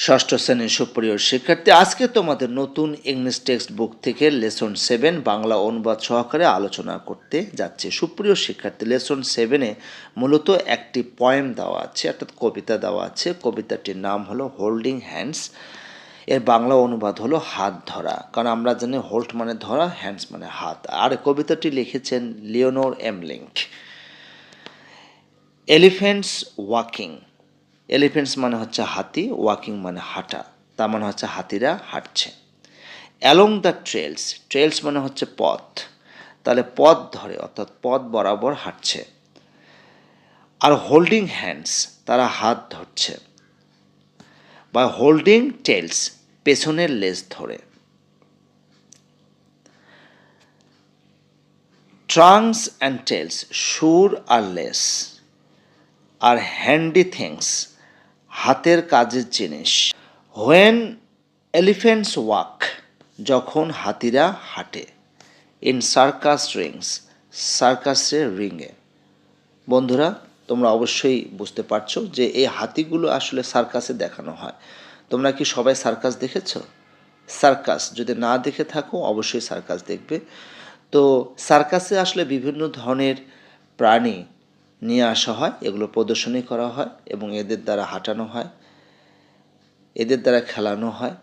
ষষ্ঠ শ্রেণীর সুপ্রিয় শিক্ষার্থী, আজকে তোমাদের নতুন ইংলিশ টেক্সট বুক থেকে লেসন 7 বাংলা অনুবাদ সহকারে আলোচনা করতে যাচ্ছি। সুপ্রিয় শিক্ষার্থী, লেসন 7-এ মূলত একটি পয়েম দেওয়া আছে, অর্থাৎ কবিতা দেওয়া আছে। কবিতাটির নাম হলো হোল্ডিং হ্যান্ডস। এর বাংলা অনুবাদ হলো হাত ধরা, কারণ আমরা জানি হোল্ড মানে ধরা, হ্যান্ডস মানে হাত। আর কবিতাটি লিখেছেন লিওনোর এমলিংক। Elephants walking. এলিফ্যান্টস মানে হচ্ছে হাতি, ওয়াকিং মানে হাঁটা, তার মানে হচ্ছে হাতিরা হাঁটছে। অ্যালং দ্য ট্রেলস, ট্রেলস মানে হচ্ছে পথ, তাহলে পথ ধরে অর্থাৎ পথ বরাবর হাঁটছে। আর হোল্ডিং হ্যান্ডস, তারা হাত ধরছে। বা হোল্ডিং টেলস, পেছনের লেজ ধরে। ট্রাঙ্কস অ্যান্ড টেলস, সুর আর লেস। আর হ্যান্ডি থিংস, হাতের কাজের জিনিস। হোয়েন এলিফ্যান্টস ওয়াক, যখন হাতিরা হাঁটে। ইন সার্কাস রিংস, সার্কাসের রিংয়ে। বন্ধুরা, তোমরা অবশ্যই বুঝতে পারছো যে এই হাতিগুলো আসলে সার্কাসে দেখানো হয়। তোমরা কি সবাই সার্কাস দেখেছো? সার্কাস যদি না দেখে থাকো, অবশ্যই সার্কাস দেখবে। তো সার্কাসে আসলে বিভিন্ন ধরনের প্রাণী নিয়ে আসা হয়, এগুলো প্রদর্শনী করা হয় এবং এদের দ্বারা হাঁটানো হয়, এদের দ্বারা খেলানো হয়।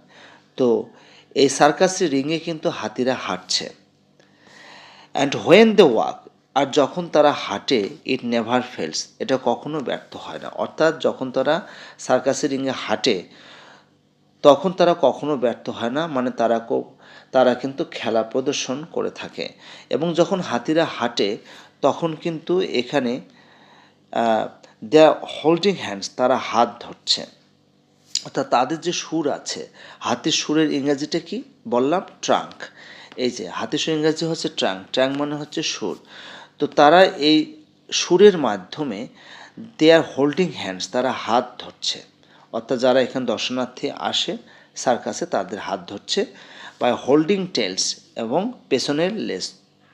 তো এই সার্কাসের রিংয়ে কিন্তু হাতিরা হাঁটছে। অ্যান্ড হোয়েন দে ওয়াক, আর যখন তারা হাঁটে, ইট নেভার ফেলস, এটা কখনো ব্যর্থ হয় না। অর্থাৎ যখন তারা সার্কাসের রিংয়ে হাঁটে, তখন তারা কখনো ব্যর্থ হয় না, মানে তারা কিন্তু খেলা প্রদর্শন করে থাকে। এবং যখন হাতিরা হাঁটে, তখন কিন্তু এখানে দে আর হোল্ডিং হ্যান্ডস, তারা হাত ধরছে। অর্থাৎ তাদের যে সুর আছে, হাতির সুরের ইংরাজিটা কি বললাম? ট্রাঙ্ক। এই যে হাতির সুর ইংরাজি হচ্ছে ট্রাঙ্ক, ট্রাঙ্ক মানে হচ্ছে সুর। তো তারা এই সুরের মাধ্যমে দে আর হোল্ডিং হ্যান্ডস, তারা হাত ধরছে। অর্থাৎ যারা এখানে দর্শনার্থী আসে সার্কাসে, তাদের হাত ধরছে। বা হোল্ডিং টেলস, এবং পেছনের লেজ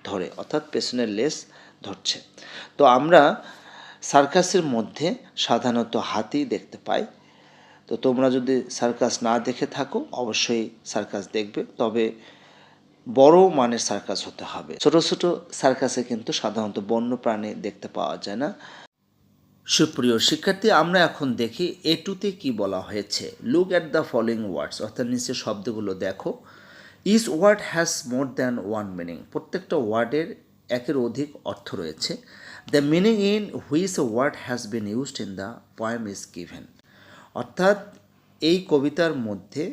ধরে, অর্থাৎ পেছনের লেজ ধরছে। তো আমরা সার্কাসের মধ্যে সাধারণত হাতি দেখতে পাই। তো তোমরা যদি সার্কাস না দেখে থাকো, অবশ্যই সার্কাস দেখবে, তবে বড় মানের সার্কাস হতে হবে। ছোট ছোট সার্কাসে কিন্তু সাধারণত বন্য প্রাণী দেখতে পাওয়া যায় না। সুপ্রিয় শিক্ষার্থী, আমরা এখন দেখি A2-তে কি বলা হয়েছে। Look at the following words, অর্থাৎ নিচের শব্দগুলো দেখো। Each word has more than one meaning, প্রত্যেকটা ওয়ার্ডের একের অধিক অর্থ রয়েছে। The meaning in which word has been used in the poem is given, অর্থাৎ এই কবিতার মধ্যে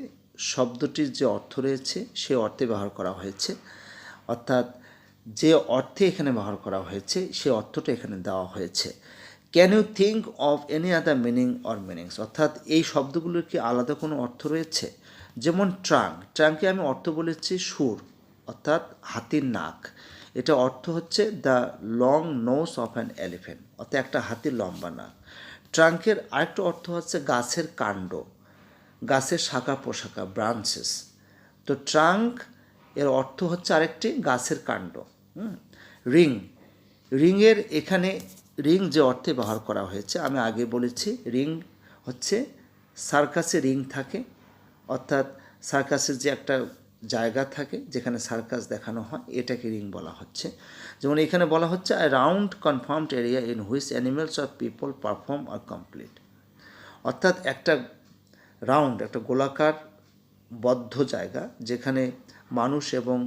শব্দটির যে অর্থ রয়েছে সে অর্থে ব্যবহার করা হয়েছে। অর্থাৎ যে অর্থে এখানে ব্যবহার করা হয়েছে সে অর্থটা এখানে দেওয়া হয়েছে। Can you think of any other meaning or meanings, অর্থাৎ এই শব্দগুলোর কি আলাদা কোনো অর্থ রয়েছে? যেমন ট্রাঙ্ক, ট্রাঙ্কে আমি অর্থ বলেছি সুর, অর্থাৎ হাতির নাক। এটা অর্থ হচ্ছে the long nose of an elephant, অর্থাৎ একটা হাতির লম্বা নাক। ট্রাঙ্কের আরেকটা অর্থ হচ্ছে গাছের কাণ্ড, গাছের শাখা প্রশাখা, ব্রাঞ্চেস। তো ট্রাঙ্ক এর অর্থ হচ্ছে আরেকটি গাছের কাণ্ড। রিং, রিংয়ের এখানে রিং যে অর্থে ব্যবহার করা হয়েছে, আমি আগে বলেছি রিং হচ্ছে সার্কাসে রিং থাকে, অর্থাৎ সার্কাসের যে একটা জায়গা থাকে যেখানে সার্কাস দেখানো হয়, এটাকে রিং বলা হচ্ছে। যেমন এখানে বলা হচ্ছে a round confirmed area in which animals of people perform or complete, অর্থাৎ একটা রাউন্ড, একটা গোলাকার বদ্ধ জায়গা যেখানে মানুষ এবং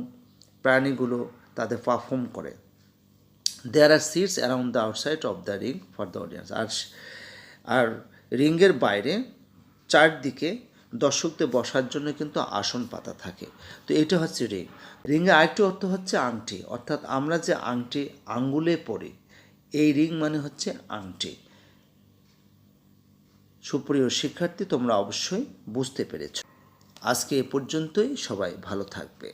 প্রাণীগুলো তাদের পারফর্ম করে। There are seats around the outside of the ring for the audience, আর রিংয়ের বাইরে চারদিকে দর্শকদের বসার জন্য কিন্তু আসন পাতা থাকে। তো এটা হচ্ছে রিং। রিংয়ের আরেকটি অর্থ হচ্ছে আংটি, অর্থাৎ আমরা যে আংটি আঙ্গুলে পরি, এই রিং মানে হচ্ছে আংটি। সুপ্রিয় শিক্ষার্থী, তোমরা অবশ্যই বুঝতে পেরেছ। আজকে এ পর্যন্তই, সবাই ভালো থাকবে।